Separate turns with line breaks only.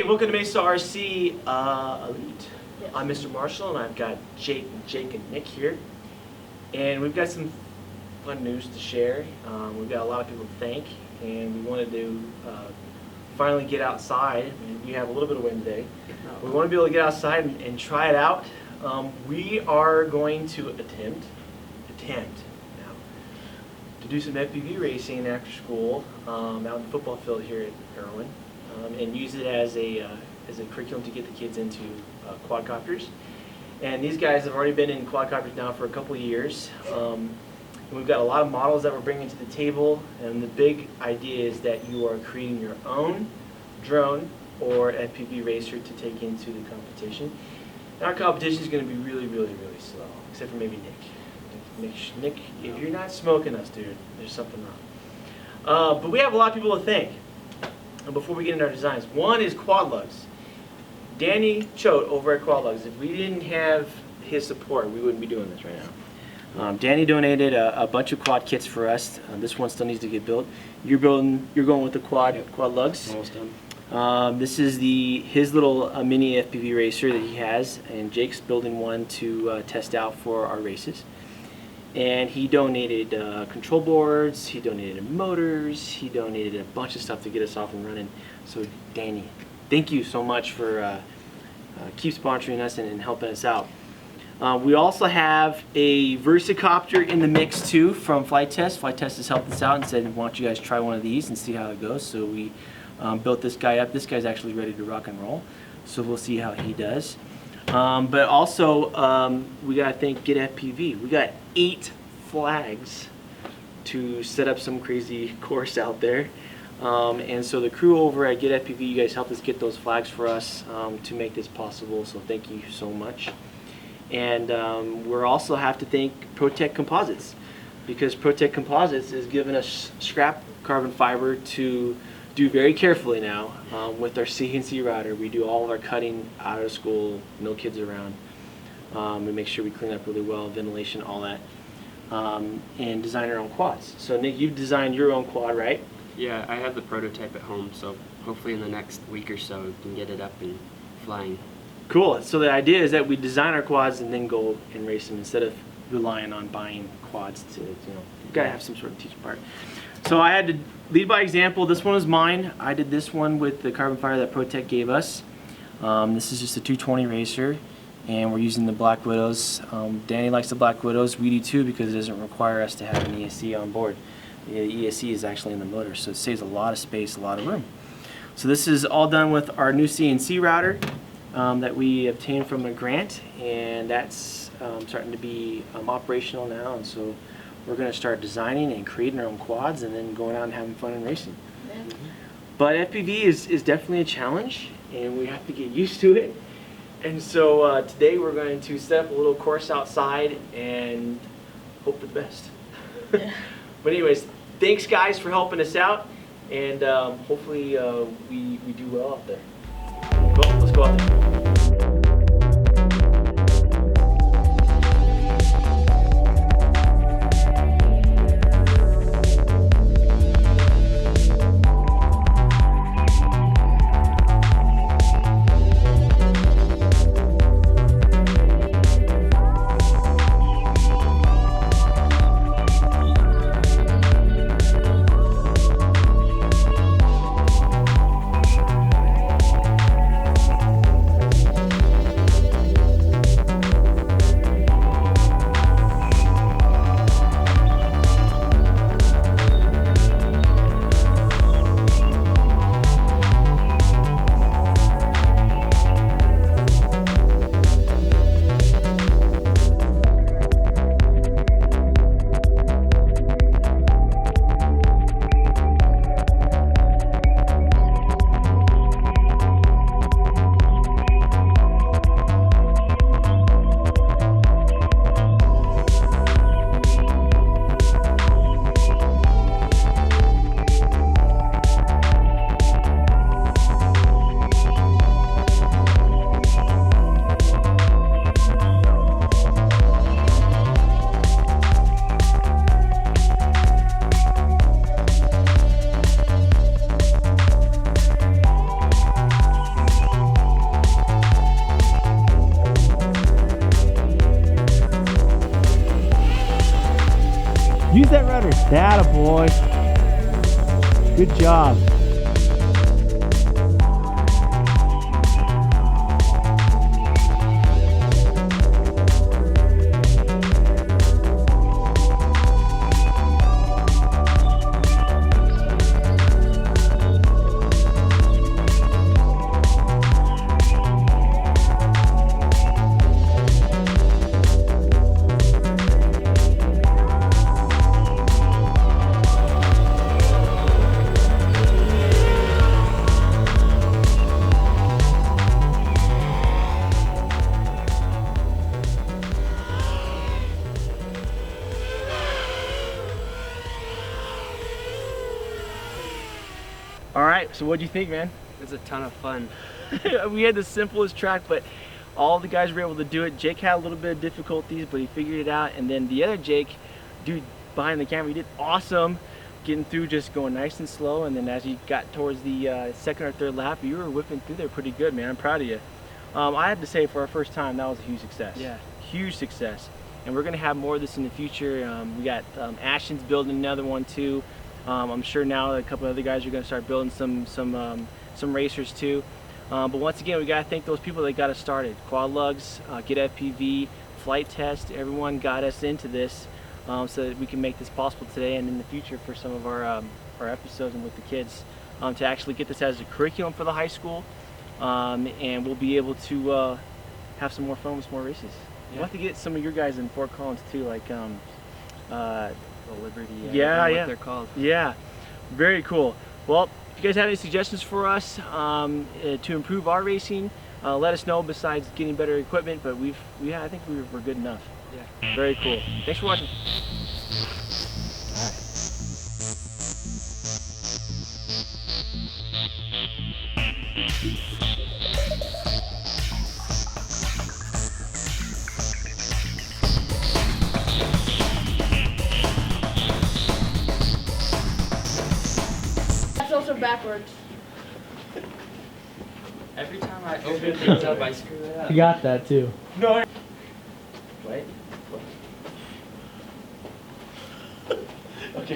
welcome to MESArc ELITE.
Yes.
I'm Mr. Marshall, and I've got Jake, and Nick here. And we've got some fun news to share. We've got a lot of people to thank, and we wanted to finally get outside. We have a little bit of wind today. We want to be able to get outside and try it out. We are going to attempt now to do some FPV racing after school out in the football field here at Irwin. And use it as a curriculum to get the kids into quadcopters. And these guys have already been in quadcopters now for a couple of years. And we've got a lot of models that we're bringing to the table, and the big idea is that you are creating your own drone or FPV racer to take into the competition. And our competition is going to be really slow, except for maybe Nick. Nick, if you're not smoking us, dude, there's something wrong. But we have a lot of people to thank. And before we get into our designs, one is Quad Lugs. Danny Choate over at Quad Lugs. If we didn't have his support, we wouldn't be doing this right now. Danny donated a bunch of quad kits for us. This one still needs to get built. You're going with the quad lugs.
Almost done.
This is his little mini FPV racer that he has, and Jake's building one to test out for our races. And he donated control boards, he donated motors, he donated a bunch of stuff to get us off and running. So Danny, thank you so much for keep sponsoring us and helping us out. We also have a Versacopter in the mix too from Flight Test. Flight Test has helped us out and said, why don't you guys try one of these and see how it goes. So we built this guy up. This guy's actually ready to rock and roll. So we'll see how he does. But also, we got to thank Get FPV. We got 8 flags to set up some crazy course out there. And so the crew over at Get FPV, you guys helped us get those flags for us to make this possible. So thank you so much. And we'll also have to thank Protect Composites, because Protect Composites is giving us scrap carbon fiber to do very carefully now with our CNC router. We do all of our cutting out of school, no kids around. We make sure we clean up really well, ventilation, all that, and design our own quads. So Nick, you've designed your own quad, right?
Yeah, I have the prototype at home, so hopefully in the next week or so we can get it up and flying.
Cool. So the idea is that we design our quads and then go and race them instead of relying on buying quads to, you gotta have some sort of teaching part. So I had to lead by example. This one is mine. I did this one with the carbon fiber that Protect gave us. This is just a 220 racer, and we're using the Black Widows. Danny likes the Black Widows. We do too, because it doesn't require us to have an ESC on board. The ESC is actually in the motor, so it saves a lot of space, a lot of room. So this is all done with our new CNC router that we obtained from a grant, and that's starting to be operational now. And so we're going to start designing and creating our own quads and then going out and having fun and racing.
Yeah.
But FPV is definitely a challenge, and we have to get used to it. And so today we're going to set up a little course outside and hope for the best.
Yeah.
But anyways, thanks guys for helping us out, and hopefully we do well out there. Well, let's go out there. Data boy. Good job. All right, so what do you think, man?
It was a ton of fun.
We had the simplest track, but all the guys were able to do it. Jake had a little bit of difficulties, but he figured it out. And then the other Jake, dude, behind the camera, he did awesome, getting through, just going nice and slow. And then as you got towards the second or third lap, you were whipping through there pretty good, man. I'm proud of you. I have to say, for our first time, that was a huge success.
Yeah.
Huge success. And we're gonna have more of this in the future. We got Ashton's building another one too. I'm sure now a couple other guys are going to start building some racers too. But once again, we got to thank those people that got us started. Quad Lugs, Get FPV, Flight Test, everyone got us into this so that we can make this possible today and in the future for some of our episodes and with the kids to actually get this as a curriculum for the high school. And we'll be able to have some more fun with some more races.
Yeah.
We'll have to get some of your guys in Fort Collins too, like
The Liberty,
yeah,
what
yeah,
they're called.
Yeah, very cool. Well, if you guys have any suggestions for us to improve our racing, let us know. Besides getting better equipment, but I think we're good enough.
Yeah.
Very cool. Thanks for watching.
That's also backwards.
Every time I open things up, I screw it up.
You got that too. No. Wait.